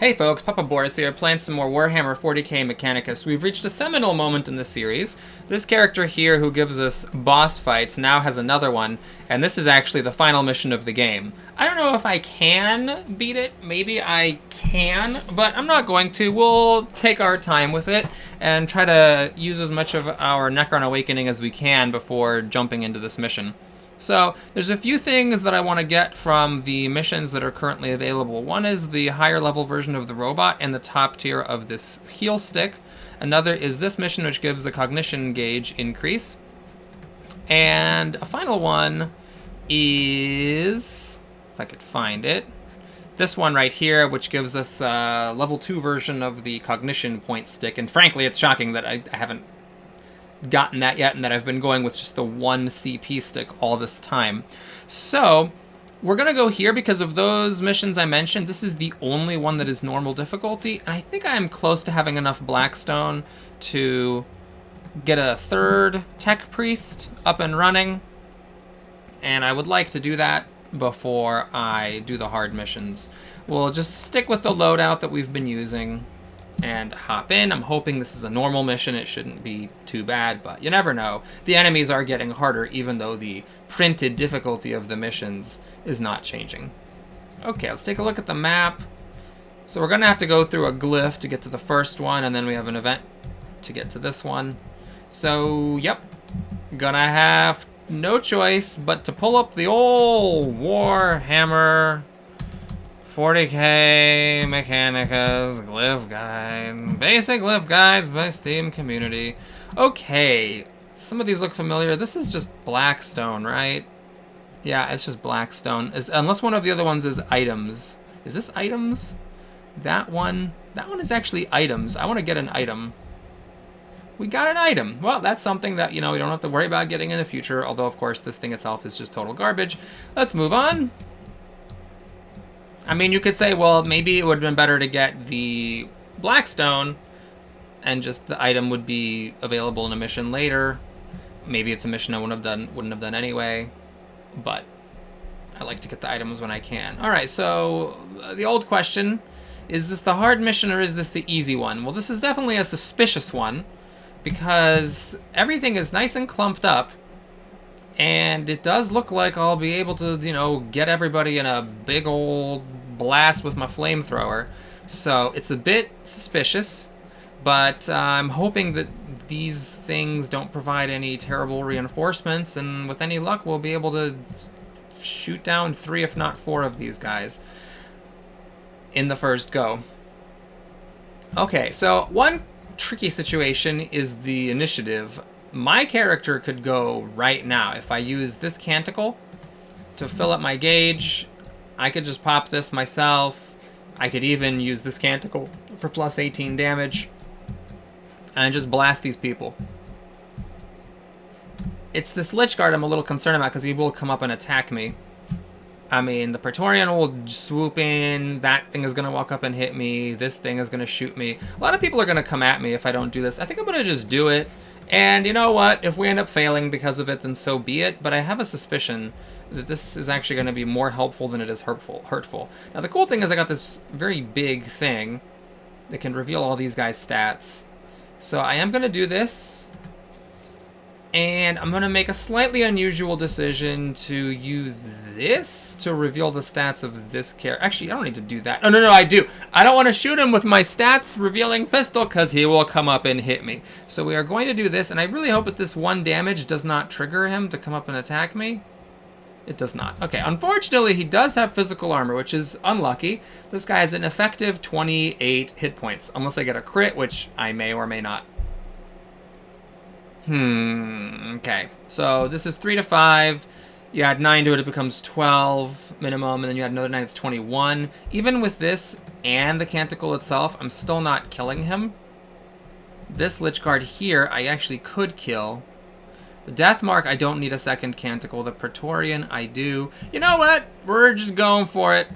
Hey folks, Papa Boris here, playing some more Warhammer 40k Mechanicus. We've reached a seminal moment in the series. This character here who gives us boss fights now has another one, and this is actually the final mission of the game. I don't know if I can beat it, maybe I can, but I'm not going to. We'll take our time with it and try to use as much of our Necron Awakening as we can before jumping into this mission. So there's a few things that I want to get from the missions that are currently available. One is the higher level version of the robot and the top tier of this heal stick. Another is this mission, which gives the cognition gauge increase. And a final one is, if I could find it, this one right here, which gives us a level 2 version of the cognition point stick. And frankly, it's shocking that I haven't gotten that yet, and that I've been going with just the one CP stick all this time. So we're gonna go here because of those missions I mentioned. This is the only one that is normal difficulty, and I think I am close to having enough Blackstone to get a third tech priest up and running, and I would like to do that before I do the hard missions. We'll just stick with the loadout that we've been using and hop in. I'm hoping this is a normal mission. It shouldn't be too bad, but you never know. The enemies are getting harder, even though the printed difficulty of the missions is not changing. Okay, let's take a look at the map. So we're gonna have to go through a glyph to get to the first one, and then we have an event to get to this one. So, yep, gonna have no choice but to pull up the old Warhammer 40k Mechanicus glyph guide. Basic glyph guides by Steam community. Okay, some of these look familiar. This is just Blackstone, right? Yeah, it's just Blackstone. Unless one of the other ones is items. Is this items? That one is actually items. I want to get an item. We got an item. Well, that's something that, you know, we don't have to worry about getting in the future, although, of course, this thing itself is just total garbage. Let's move on. I mean, you could say, well, maybe it would have been better to get the Blackstone and just the item would be available in a mission later. Maybe it's a mission I wouldn't have done anyway, but I like to get the items when I can. All right, so the old question, is this the hard mission or is this the easy one? Well, this is definitely a suspicious one because everything is nice and clumped up. And it does look like I'll be able to, you know, get everybody in a big old blast with my flamethrower. So it's a bit suspicious, but I'm hoping that these things don't provide any terrible reinforcements, and with any luck, we'll be able to shoot down 3, if not 4 of these guys in the first go. Okay, so one tricky situation is the initiative. My character could go right now. If I use this canticle to fill up my gauge, I could just pop this myself. I could even use this canticle for plus 18 damage and just blast these people. It's this Lich Guard I'm a little concerned about because he will come up and attack me. I mean, the Praetorian will swoop in, that thing is going to walk up and hit me, this thing is going to shoot me. A lot of people are going to come at me if I don't do this. I think I'm going to just do it. And you know what? If we end up failing because of it, then so be it. But I have a suspicion that this is actually going to be more helpful than it is hurtful. Now, the cool thing is I got this very big thing that can reveal all these guys' stats. So I am going to do this. And I'm going to make a slightly unusual decision to use this to reveal the stats of this character. Actually, I don't need to do that. Oh, no, I do. I don't want to shoot him with my stats revealing pistol because he will come up and hit me. So we are going to do this, and I really hope that this 1 damage does not trigger him to come up and attack me. It does not. Okay, unfortunately, he does have physical armor, which is unlucky. This guy has an effective 28 hit points, unless I get a crit, which I may or may not. Okay. So this is 3 to 5. You add 9 to it, it becomes 12 minimum, and then you add another 9, it's 21. Even with this and the canticle itself, I'm still not killing him. This Lich Guard here, I actually could kill. The Death Mark, I don't need a second canticle. The Praetorian, I do. You know what? We're just going for it.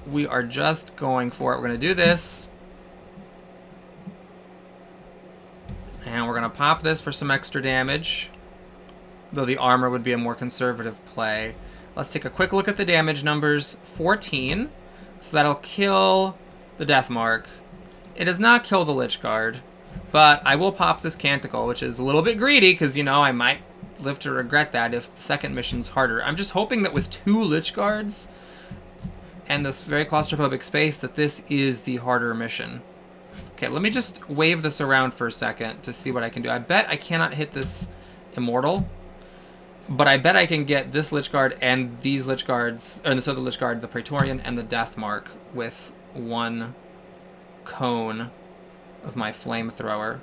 We are just going for it. We're going to do this. And we're going to pop this for some extra damage, though the armor would be a more conservative play. Let's take a quick look at the damage numbers. 14, so that'll kill the Death Mark. It does not kill the Lich Guard, but I will pop this Canticle, which is a little bit greedy, because, you know, I might live to regret that if the second mission's harder. I'm just hoping that with 2 Lich Guards and this very claustrophobic space, that this is the harder mission. Okay, let me just wave this around for a second to see what I can do. I bet I cannot hit this Immortal, but I bet I can get this Lich Guard and these Lich Guards, or this other Lich Guard, the Praetorian and the Death Mark, with 1 cone of my flamethrower.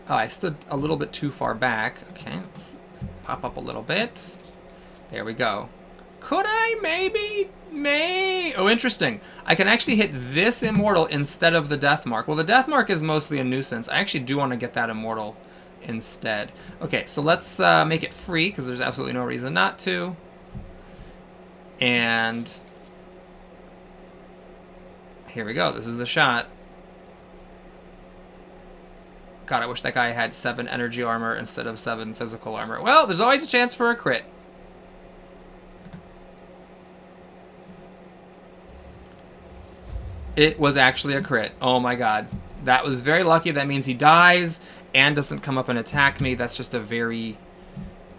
Oh, I stood a little bit too far back. Okay, let's pop up a little bit. There we go. Could I maybe? Oh, interesting. I can actually hit this Immortal instead of the Death Mark. Well, the Death Mark is mostly a nuisance. I actually do want to get that Immortal instead. Okay, so let's make it free, because there's absolutely no reason not to. And here we go. This is the shot. God, I wish that guy had 7 energy armor instead of 7 physical armor. Well, there's always a chance for a crit. It was actually a crit. Oh my god. That was very lucky. That means he dies and doesn't come up and attack me. That's just a very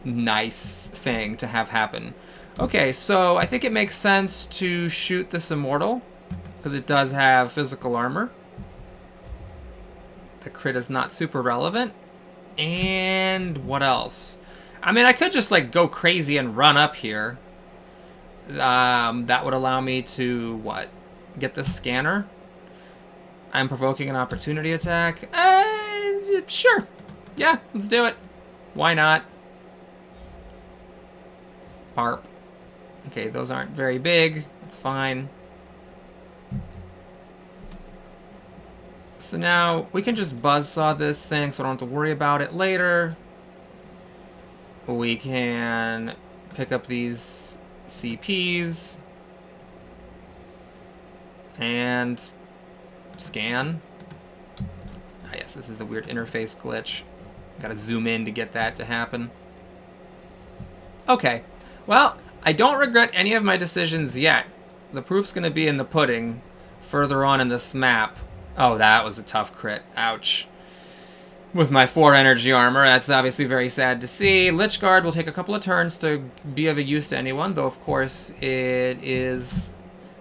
nice thing to have happen. Okay, so I think it makes sense to shoot this Immortal, because it does have physical armor. The crit is not super relevant. And what else? I mean, I could just, like, go crazy and run up here. That would allow me to, what? Get this scanner. I'm provoking an opportunity attack. Sure. Yeah, let's do it. Why not? Barp. Okay, those aren't very big. It's fine. So now we can just buzzsaw this thing so I don't have to worry about it later. We can pick up these CPs and scan. Ah, yes, this is the weird interface glitch. Gotta zoom in to get that to happen. Okay, well, I don't regret any of my decisions yet. The proof's gonna be in the pudding further on in this map. Oh, that was a tough crit. Ouch. With my 4 energy armor, that's obviously very sad to see. Lich Guard will take a couple of turns to be of a use to anyone, though of course it is,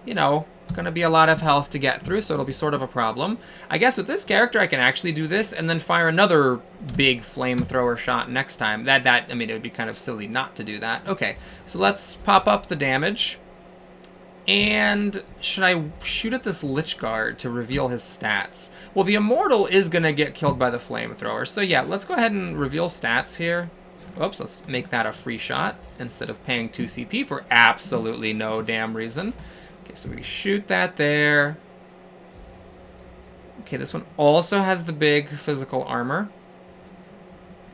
you know, gonna be a lot of health to get through, so it'll be sort of a problem. I guess with this character I can actually do this and then fire another big flamethrower shot next time. I mean, it would be kind of silly not to do that. Okay, so let's pop up the damage. And should I shoot at this Lich Guard to reveal his stats? Well, the Immortal is gonna get killed by the flamethrower, so yeah, let's go ahead and reveal stats here. Oops, let's make that a free shot instead of paying 2 CP for absolutely no damn reason. Okay, so we shoot that there. Okay, this one also has the big physical armor.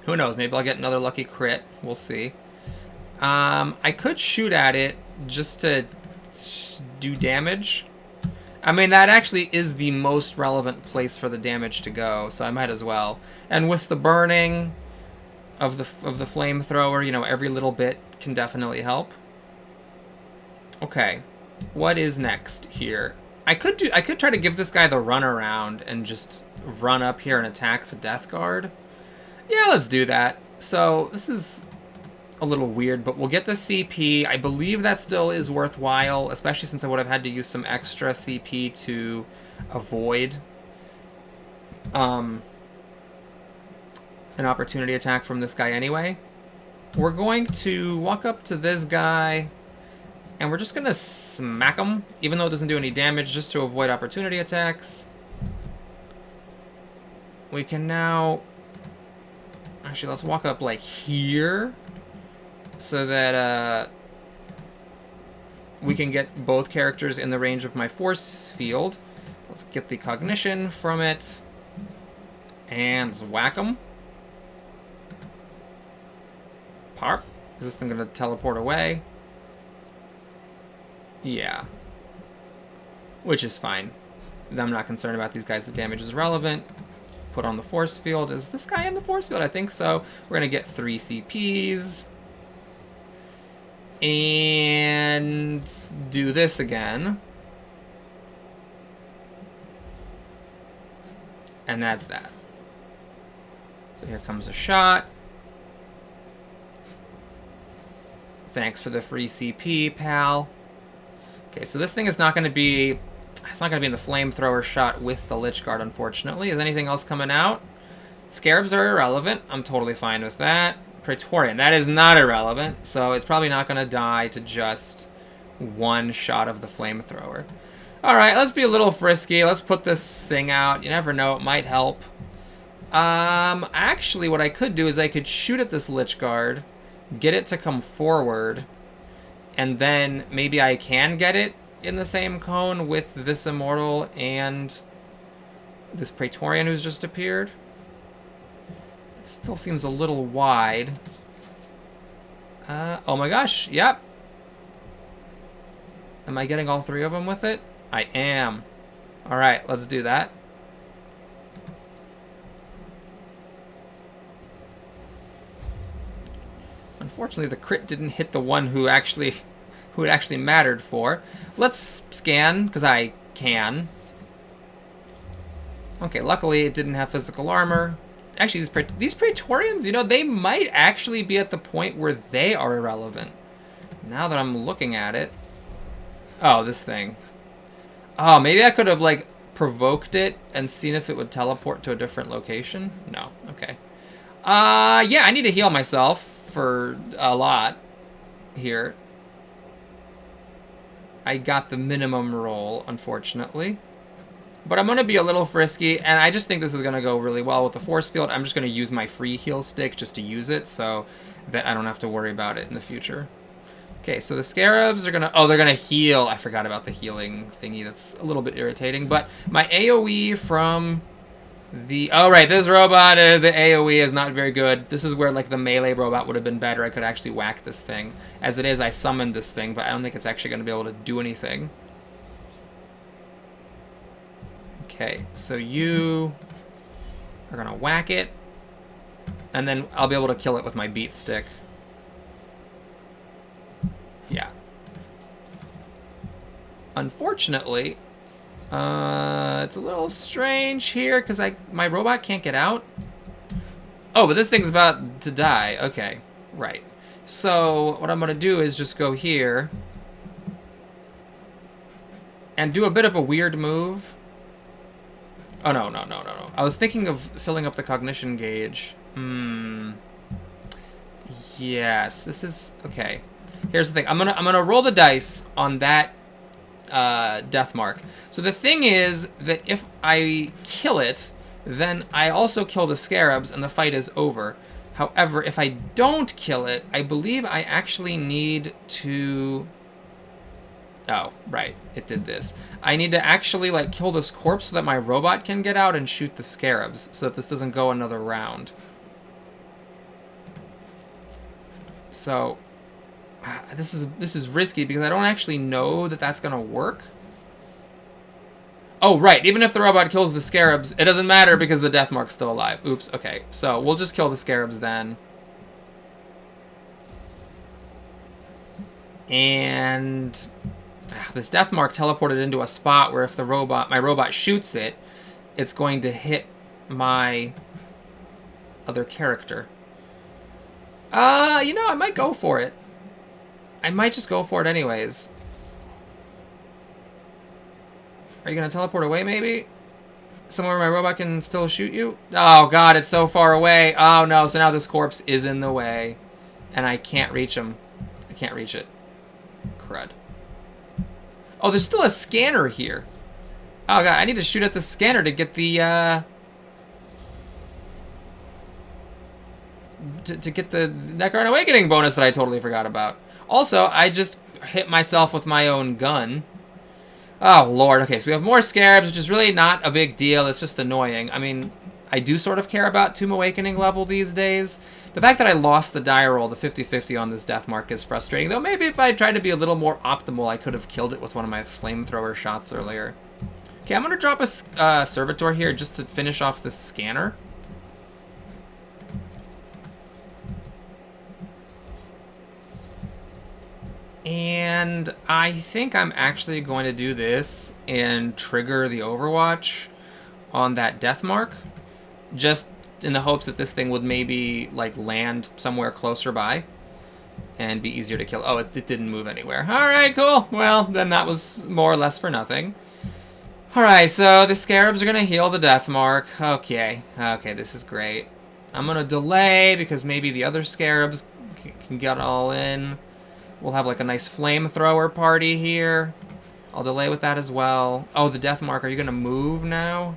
Who knows, maybe I'll get another lucky crit. We'll see. I could shoot at it just to do damage. I mean, that actually is the most relevant place for the damage to go, so I might as well. And with the burning of the flamethrower, you know, every little bit can definitely help. Okay, what is next here? I could try to give this guy the runaround and just run up here and attack the Death Guard. Yeah, let's do that. So this is a little weird, but we'll get the CP. I believe that still is worthwhile, especially since I would have had to use some extra CP to avoid an opportunity attack from this guy anyway. We're going to walk up to this guy, and we're just going to smack him, even though it doesn't do any damage, just to avoid opportunity attacks. We can now... Actually, let's walk up, like, here, so that we can get both characters in the range of my force field. Let's get the cognition from it, and let's whack them. Parp. Is this thing going to teleport away? Yeah. Which is fine. I'm not concerned about these guys. The damage is relevant. Put on the force field. Is this guy in the force field? I think so. We're going to get 3 CPs. And do this again. And that's that. So here comes a shot. Thanks for the free CP, pal. Okay, so this thing is not going to be... It's not going to be in the flamethrower shot with the Lich Guard, unfortunately. Is anything else coming out? Scarabs are irrelevant. I'm totally fine with that. Praetorian, that is not irrelevant. So it's probably not going to die to just one shot of the flamethrower. Alright, let's be a little frisky. Let's put this thing out. You never know, it might help. Actually, what I could do is I could shoot at this Lich Guard, get it to come forward, and then maybe I can get it in the same cone with this Immortal and this Praetorian who's just appeared. It still seems a little wide. Oh my gosh, yep. Am I getting all three of them with it? I am. Alright, let's do that. Unfortunately, the crit didn't hit the one who it actually mattered for. Let's scan, because I can. Okay, luckily it didn't have physical armor. Actually, these Praetorians, you know, they might actually be at the point where they are irrelevant. Now that I'm looking at it. Oh, this thing. Oh, maybe I could have, like, provoked it and seen if it would teleport to a different location? No. Okay. Yeah, I need to heal myself for a lot here. I got the minimum roll, unfortunately. But I'm going to be a little frisky, and I just think this is going to go really well with the force field. I'm just going to use my free heal stick just to use it so that I don't have to worry about it in the future. Okay, so the Scarabs are going to... Oh, they're going to heal. I forgot about the healing thingy. That's a little bit irritating. But my AoE from the... Oh, right, this robot, the AoE is not very good. This is where, like, the melee robot would have been better. I could actually whack this thing. As it is, I summoned this thing, but I don't think it's actually going to be able to do anything. Okay, so you are going to whack it. And then I'll be able to kill it with my beat stick. Yeah. Unfortunately, it's a little strange here because my robot can't get out. Oh, but this thing's about to die. Okay, right. So what I'm going to do is just go here and do a bit of a weird move. Oh, no. I was thinking of filling up the cognition gauge. Yes, this is... Okay. Here's the thing. I'm gonna roll the dice on that death mark. So the thing is that if I kill it, then I also kill the Scarabs and the fight is over. However, if I don't kill it, I believe I actually need to... Oh, right. It did this. I need to actually, like, kill this corpse so that my robot can get out and shoot the Scarabs so that this doesn't go another round. So... This is risky because I don't actually know that that's gonna work. Oh, right. Even if the robot kills the Scarabs, it doesn't matter because the death mark's still alive. Oops. Okay. So we'll just kill the Scarabs then. And this death mark teleported into a spot where if my robot shoots it, it's going to hit my other character. You know, I might go for it. I might just go for it anyways. Are you going to teleport away, maybe? Somewhere where my robot can still shoot you? Oh, God, it's so far away. Oh, no, so now this corpse is in the way. And I can't reach him. I can't reach it. Crud. Oh, there's still a scanner here. Oh, God, I need to shoot at the scanner to get the, to get the Necron Awakening bonus that I totally forgot about. Also, I just hit myself with my own gun. Oh, Lord. Okay, so we have more Scarabs, which is really not a big deal. It's just annoying. I mean, I do sort of care about Tomb Awakening level these days. The fact that I lost the die roll, the 50-50 on this death mark, is frustrating. Though maybe if I tried to be a little more optimal, I could have killed it with one of my flamethrower shots earlier. Okay, I'm going to drop a Servitor here just to finish off the scanner. And I think I'm actually going to do this and trigger the Overwatch on that death mark, just in the hopes that this thing would maybe like land somewhere closer by and be easier to kill. Oh, it didn't move anywhere. All right, cool. Well, then that was more or less for nothing. All right, so the scarabs are gonna heal the death mark. Okay, this is great. I'm gonna delay because maybe the other scarabs can get all in. We'll have like a nice flamethrower party here. I'll delay with that as well. Oh, the death mark, are you gonna move now?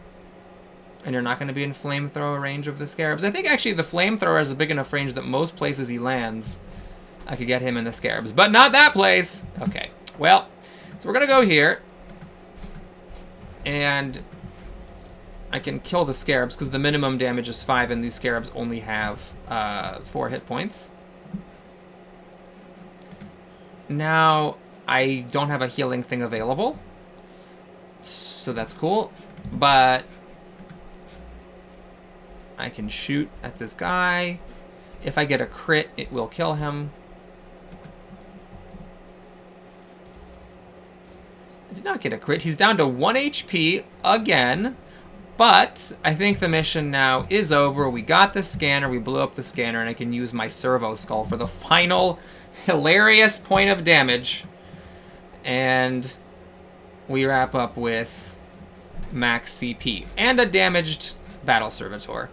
And you're not gonna be in flamethrower range of the scarabs? I think actually the flamethrower has a big enough range that most places he lands, I could get him in the scarabs, but not that place. Okay, well, so we're gonna go here. And I can kill the scarabs because the minimum damage is 5 and these scarabs only have 4 hit points. Now, I don't have a healing thing available, so that's cool, but I can shoot at this guy. If I get a crit, it will kill him. I did not get a crit. He's down to 1 HP again, but I think the mission now is over. We got the scanner, we blew up the scanner, and I can use my servo skull for the final hilarious point of damage. And we wrap up with max CP and a damaged battle servitor,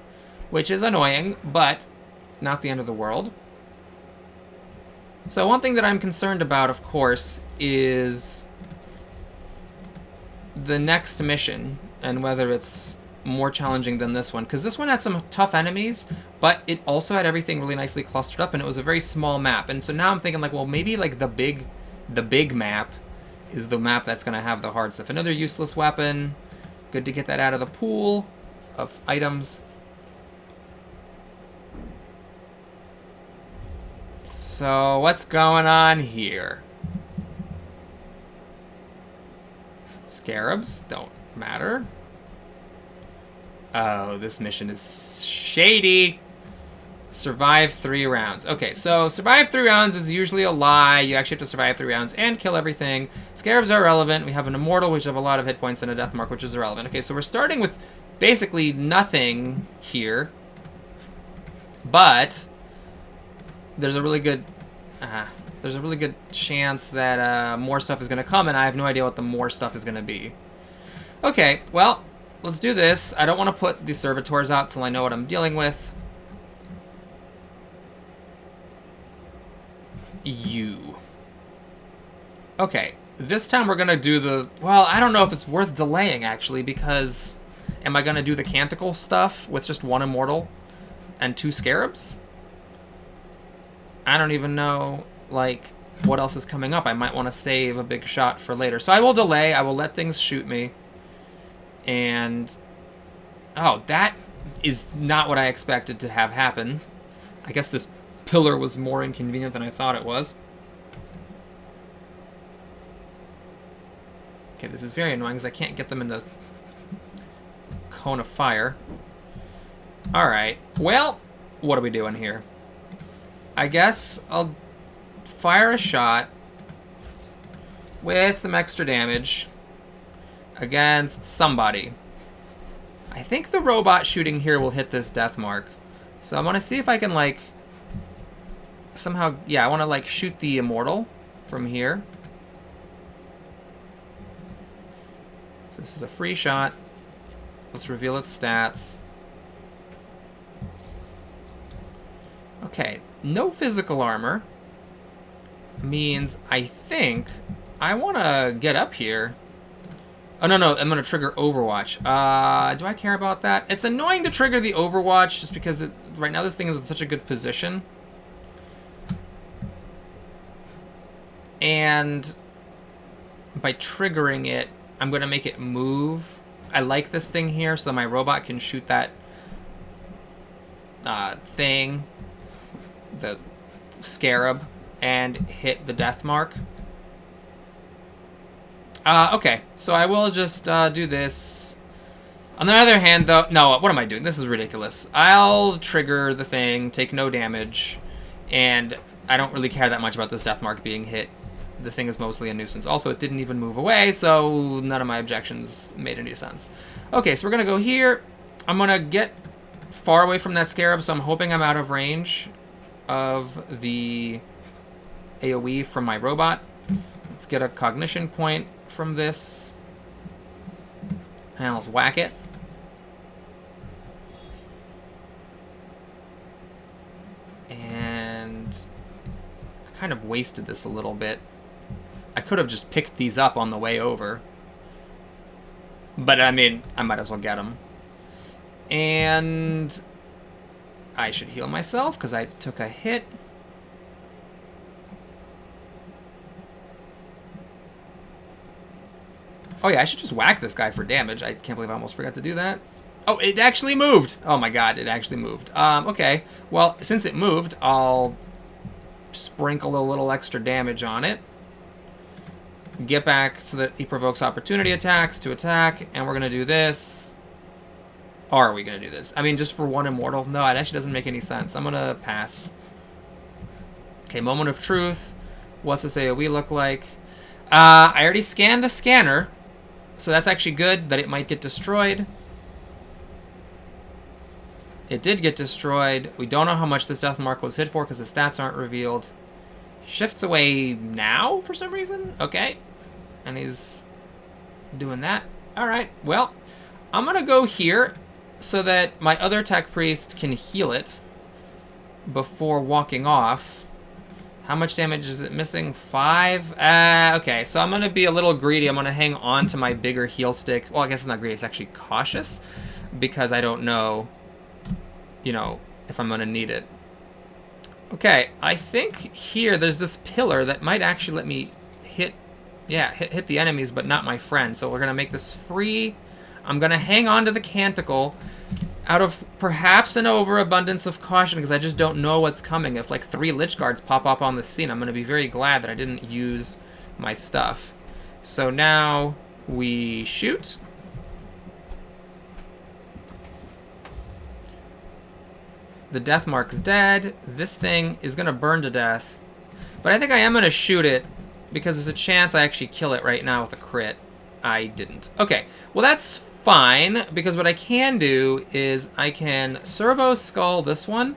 which is annoying, but not the end of the world. So one thing that I'm concerned about, of course, is the next mission and whether it's more challenging than this one, because this one had some tough enemies, but it also had everything really nicely clustered up, and it was a very small map. And so now I'm thinking like, well, maybe like the big map is the map that's going to have the hard stuff. Another useless weapon. Good to get that out of the pool of items. So what's going on here? Scarabs don't matter. Oh, this mission is shady. Survive 3 rounds. Okay, so survive 3 rounds is usually a lie. You actually have to survive 3 rounds and kill everything. Scarabs are irrelevant. We have an immortal, which have a lot of hit points, and a death mark, which is irrelevant. Okay, so we're starting with basically nothing here. But there's a really good chance that more stuff is going to come, and I have no idea what the more stuff is going to be. Okay, well, let's do this. I don't want to put the servitors out till I know what I'm dealing with. You. Okay, this time we're going to do the... Well, I don't know if it's worth delaying, actually, because... Am I going to do the canticle stuff with just 1 immortal and 2 scarabs? I don't even know, like, what else is coming up. I might want to save a big shot for later. So I will delay. I will let things shoot me. And... Oh, that is not what I expected to have happen. I guess this pillar was more inconvenient than I thought it was. Okay, this is very annoying because I can't get them in the cone of fire. Alright, well, what are we doing here? I guess I'll fire a shot with some extra damage against somebody. I think the robot shooting here will hit this death mark. So I want to see if I can, like, somehow... Yeah, I want to, like, shoot the immortal from here. So this is a free shot. Let's reveal its stats. Okay, no physical armor means I think I want to get up here. Oh, no, I'm going to trigger Overwatch. Do I care about that? It's annoying to trigger the Overwatch just because right now this thing is in such a good position. And by triggering it, I'm going to make it move. I like this thing here so my robot can shoot that thing, the scarab, and hit the death mark. Okay, so I will just do this. On the other hand, though... No, what am I doing? This is ridiculous. I'll trigger the thing, take no damage, and I don't really care that much about this death mark being hit the thing is mostly a nuisance. Also, it didn't even move away, so none of my objections made any sense. Okay, so we're going to go here. I'm going to get far away from that scarab, so I'm hoping I'm out of range of the AoE from my robot. Let's get a cognition point from this. And let's whack it. And I kind of wasted this a little bit. I could have just picked these up on the way over. But, I mean, I might as well get them. And I should heal myself because I took a hit. Oh yeah, I should just whack this guy for damage. I can't believe I almost forgot to do that. Oh, it actually moved! Oh my god, it actually moved. Okay. Well, since it moved, I'll sprinkle a little extra damage on it. Get back so that he provokes opportunity attacks to attack, and we're gonna do this. Or are we gonna do this? I mean, just for one immortal? No, it actually doesn't make any sense. I'm gonna pass. Okay, moment of truth. What's this AoE look like? I already scanned the scanner, so that's actually good that it might get destroyed. It did get destroyed. We don't know how much this death mark was hit for because the stats aren't revealed. Shifts away now for some reason. Okay. And he's doing that. Alright, well, I'm going to go here so that my other tech priest can heal it before walking off. How much damage is it missing? 5? Okay, so I'm going to be a little greedy. I'm going to hang on to my bigger heal stick. Well, I guess it's not greedy. It's actually cautious because I don't know, you know, if I'm going to need it. Okay, I think here there's this pillar that might actually let me hit the enemies, but not my friend. So we're going to make this free. I'm going to hang on to the canticle out of perhaps an overabundance of caution because I just don't know what's coming. If like 3 Lich Guards pop up on the scene, I'm going to be very glad that I didn't use my stuff. So now we shoot. The death mark's dead. This thing is going to burn to death. But I think I am going to shoot it because there's a chance I actually kill it right now with a crit. I didn't. Okay, well that's fine because what I can do is I can servo skull this one.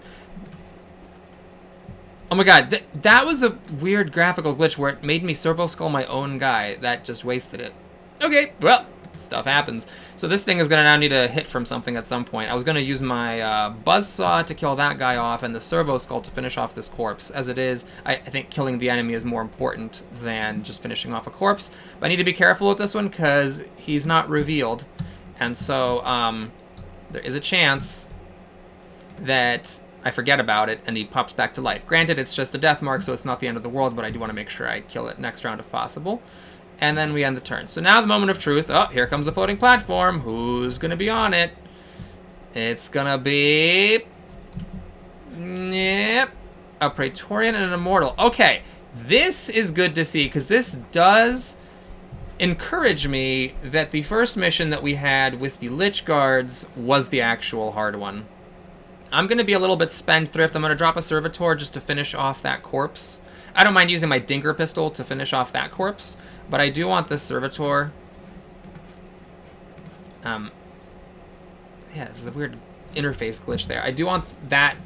Oh my god, that was a weird graphical glitch where it made me servo skull my own guy. That just wasted it. Okay, well, stuff happens. So this thing is going to now need a hit from something at some point. I was going to use my buzzsaw to kill that guy off and the servo skull to finish off this corpse. As it is, I think killing the enemy is more important than just finishing off a corpse. But I need to be careful with this one because he's not revealed. And so there is a chance that I forget about it and he pops back to life. Granted, it's just a death mark, so it's not the end of the world, but I do want to make sure I kill it next round if possible. And then we end the turn. So now the moment of truth. Oh, here comes the floating platform. Who's going to be on it? It's going to be... Yep. A Praetorian and an Immortal. Okay. This is good to see because this does encourage me that the first mission that we had with the Lich Guards was the actual hard one. I'm going to be a little bit spendthrift. I'm going to drop a Servitor just to finish off that corpse. I don't mind using my Dinker Pistol to finish off that corpse, but I do want this Servitor. Yeah, this is a weird interface glitch there. I do want that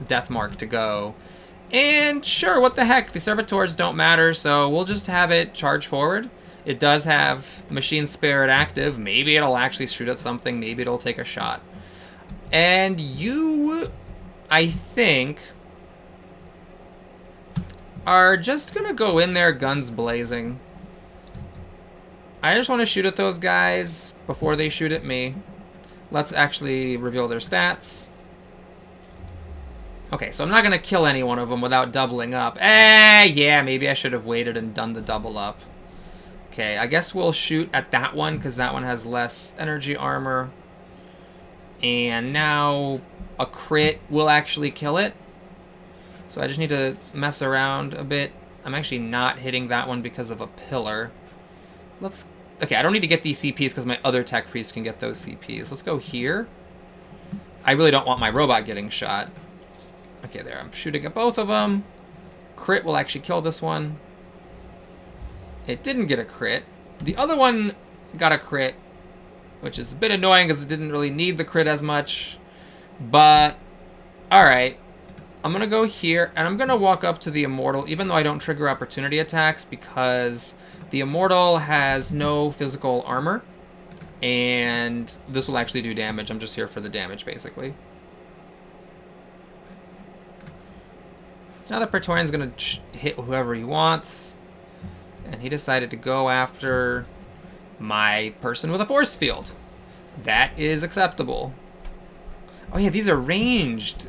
death mark to go. And sure, what the heck, the Servitors don't matter, so we'll just have it charge forward. It does have Machine Spirit active. Maybe it'll actually shoot at something. Maybe it'll take a shot. And you, I think, are just going to go in there guns blazing. I just want to shoot at those guys before they shoot at me. Let's actually reveal their stats. Okay, so I'm not going to kill any one of them without doubling up. Yeah, maybe I should have waited and done the double up. Okay, I guess we'll shoot at that one because that one has less energy armor. And now a crit will actually kill it. So I just need to mess around a bit. I'm actually not hitting that one because of a pillar. Okay, I don't need to get these CPs because my other tech priest can get those CPs. Let's go here. I really don't want my robot getting shot. Okay, there, I'm shooting at both of them. Crit will actually kill this one. It didn't get a crit. The other one got a crit, which is a bit annoying because it didn't really need the crit as much. But, alright. I'm going to go here, and I'm going to walk up to the Immortal, even though I don't trigger opportunity attacks, because the Immortal has no physical armor, and this will actually do damage. I'm just here for the damage, basically. So now the Praetorian's going to hit whoever he wants, and he decided to go after my person with a force field. That is acceptable. Oh yeah, these are ranged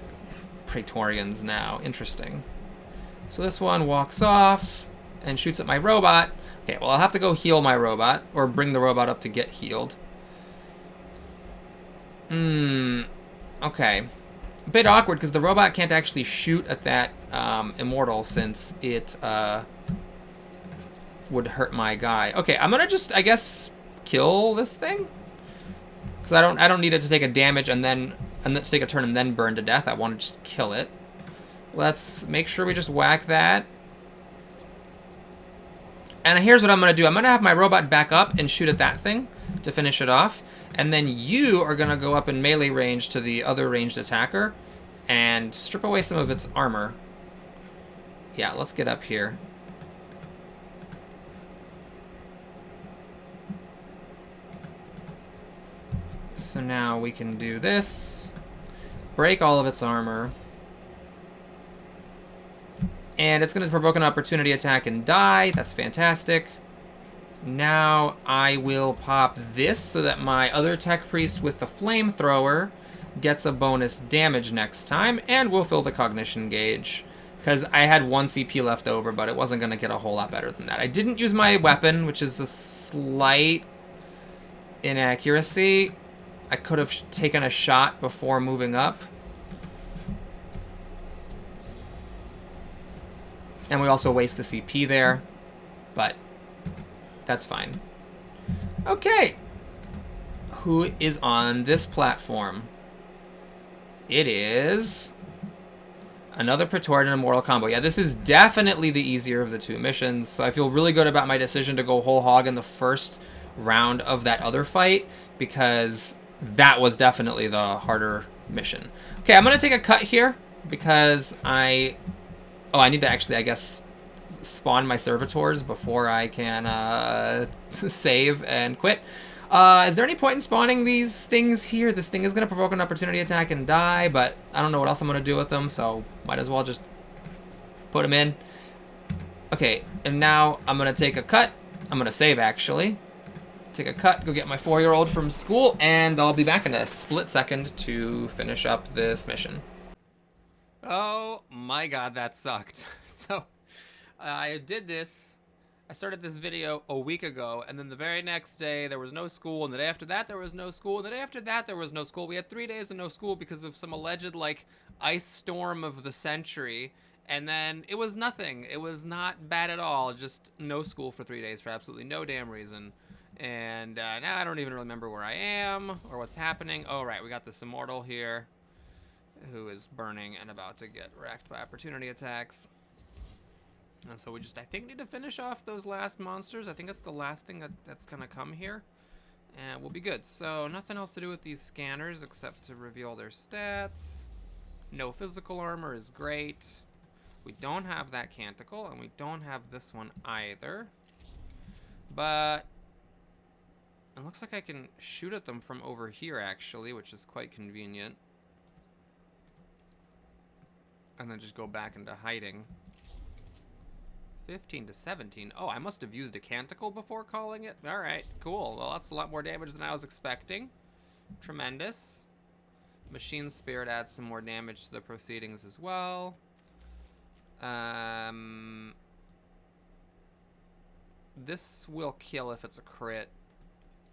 Praetorians now. Interesting. So this one walks off and shoots at my robot. Okay, well, I'll have to go heal my robot, or bring the robot up to get healed. Okay. A bit awkward, because the robot can't actually shoot at that Immortal, since it would hurt my guy. Okay, I'm gonna just, I guess, kill this thing? Because I don't need it to take a damage and then to take a turn and then burn to death. I want to just kill it. Let's make sure we just whack that. And here's what I'm going to do. I'm going to have my robot back up and shoot at that thing to finish it off. And then you are going to go up in melee range to the other ranged attacker and strip away some of its armor. Yeah, let's get up here. So now we can do this. Break all of its armor. And it's going to provoke an opportunity attack and die. That's fantastic. Now I will pop this so that my other tech priest with the flamethrower gets a bonus damage next time. And we'll fill the cognition gauge. Because I had 1 CP left over, but it wasn't going to get a whole lot better than that. I didn't use my weapon, which is a slight inaccuracy. I could have taken a shot before moving up. And we also waste the CP there, but that's fine. Okay. Who is on this platform? It is another Praetorian and Immortal combo. Yeah, this is definitely the easier of the two missions, so I feel really good about my decision to go whole hog in the first round of that other fight, because that was definitely the harder mission. Okay, I'm going to take a cut here because I need to actually, I guess, spawn my servitors before I can save and quit. Is there any point in spawning these things here? This thing is going to provoke an opportunity attack and die, but I don't know what else I'm going to do with them, so might as well just put them in. Okay, and now I'm going to take a cut. I'm going to save, actually. Take a cut, go get my 4-year-old from school, and I'll be back in a split second to finish up this mission. Oh my god, that sucked. So, I did this. I started this video a week ago, and then the very next day there was no school, and the day after that there was no school, and the day after that there was no school. We had 3 days of no school because of some alleged, like, ice storm of the century, and then it was nothing. It was not bad at all, just no school for 3 days for absolutely no damn reason. And now I don't even remember where I am or what's happening. Oh, right, we got this Immortal here who is burning and about to get wrecked by opportunity attacks. And so we just, I think, need to finish off those last monsters. I think that's the last thing that's going to come here. And we'll be good. So nothing else to do with these scanners except to reveal their stats. No physical armor is great. We don't have that Canticle, and we don't have this one either. But it looks like I can shoot at them from over here, actually, which is quite convenient. And then just go back into hiding. 15 to 17. Oh, I must have used a Canticle before calling it. All right, cool. Well, that's a lot more damage than I was expecting. Tremendous. Machine Spirit adds some more damage to the proceedings as well. This will kill if it's a crit.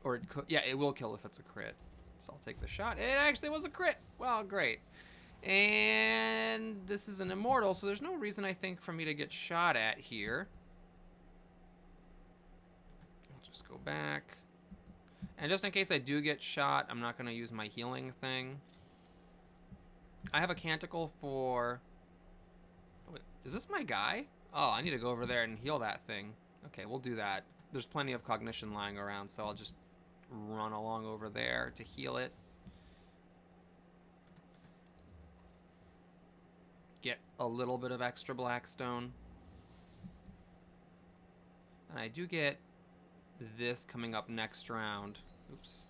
Or, yeah, it will kill if it's a crit. So I'll take the shot. It actually was a crit. Well, great. And this is an Immortal, so there's no reason, I think, for me to get shot at here. I'll just go back. And just in case I do get shot, I'm not going to use my healing thing. I have a Canticle for... Wait, is this my guy? Oh, I need to go over there and heal that thing. Okay, we'll do that. There's plenty of cognition lying around, so I'll just run along over there to heal it. Get a little bit of extra Blackstone. And I do get this coming up next round. Oops.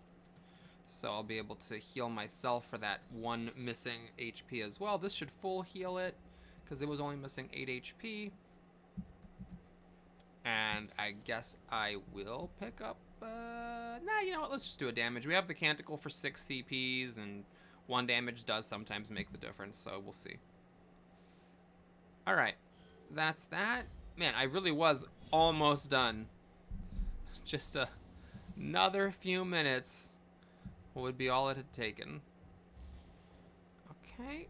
So I'll be able to heal myself for that 1 missing HP as well. This should full heal it, because it was only missing 8 HP. And I guess I will pick up... nah, you know what? Let's just do a damage. We have the Canticle for 6 CPs, and 1 damage does sometimes make the difference, so we'll see. Alright. That's that. Man, I really was almost done. Just another few minutes would be all it had taken. Okay.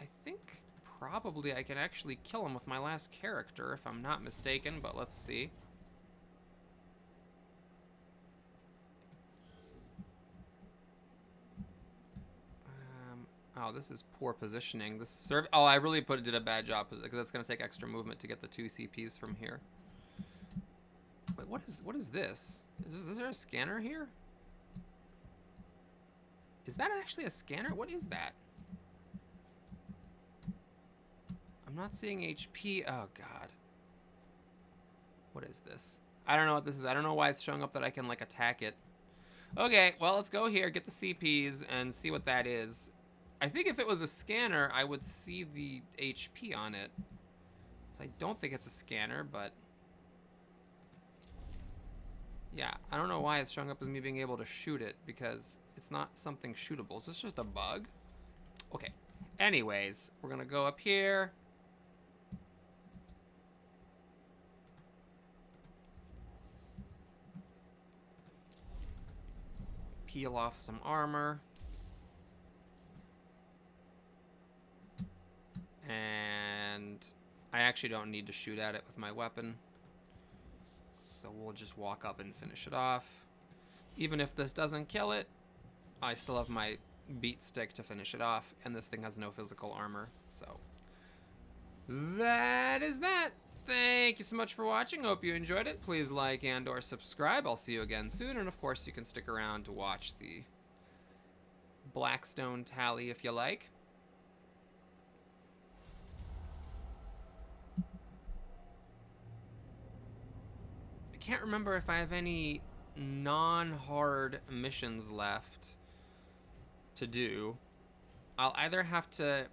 I think probably I can actually kill him with my last character, if I'm not mistaken, but let's see. Oh, this is poor positioning. This oh, I really did a bad job, because it's going to take extra movement to get the 2 CPs from here. Wait, what is this? Is there a scanner here? Is that actually a scanner? What is that? I'm not seeing HP. Oh, God. What is this? I don't know what this is. I don't know why it's showing up that I can, like, attack it. Okay, well, let's go here, get the CPs, and see what that is. I think if it was a scanner, I would see the HP on it. So I don't think it's a scanner, but... yeah, I don't know why it's showing up as me being able to shoot it, because it's not something shootable. Is this just a bug? Okay. Anyways, we're going to go up here. Peel off some armor. And I actually don't need to shoot at it with my weapon. So we'll just walk up and finish it off. Even if this doesn't kill it, I still have my beat stick to finish it off, and this thing has no physical armor. So that is that. Thank you so much for watching. Hope you enjoyed it. Please like and or subscribe. I'll see you again soon. And of course, you can stick around to watch the Blackstone tally if you like. I can't remember if I have any non-hard missions left to do. I'll either have to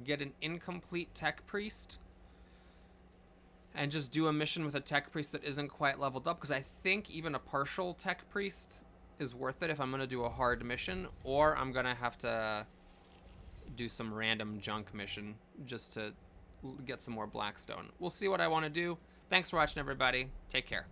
get an incomplete tech priest and just do a mission with a tech priest that isn't quite leveled up, because I think even a partial tech priest is worth it if I'm going to do a hard mission, or I'm going to have to do some random junk mission just to get some more Blackstone. We'll see what I want to do. Thanks for watching, everybody. Take care.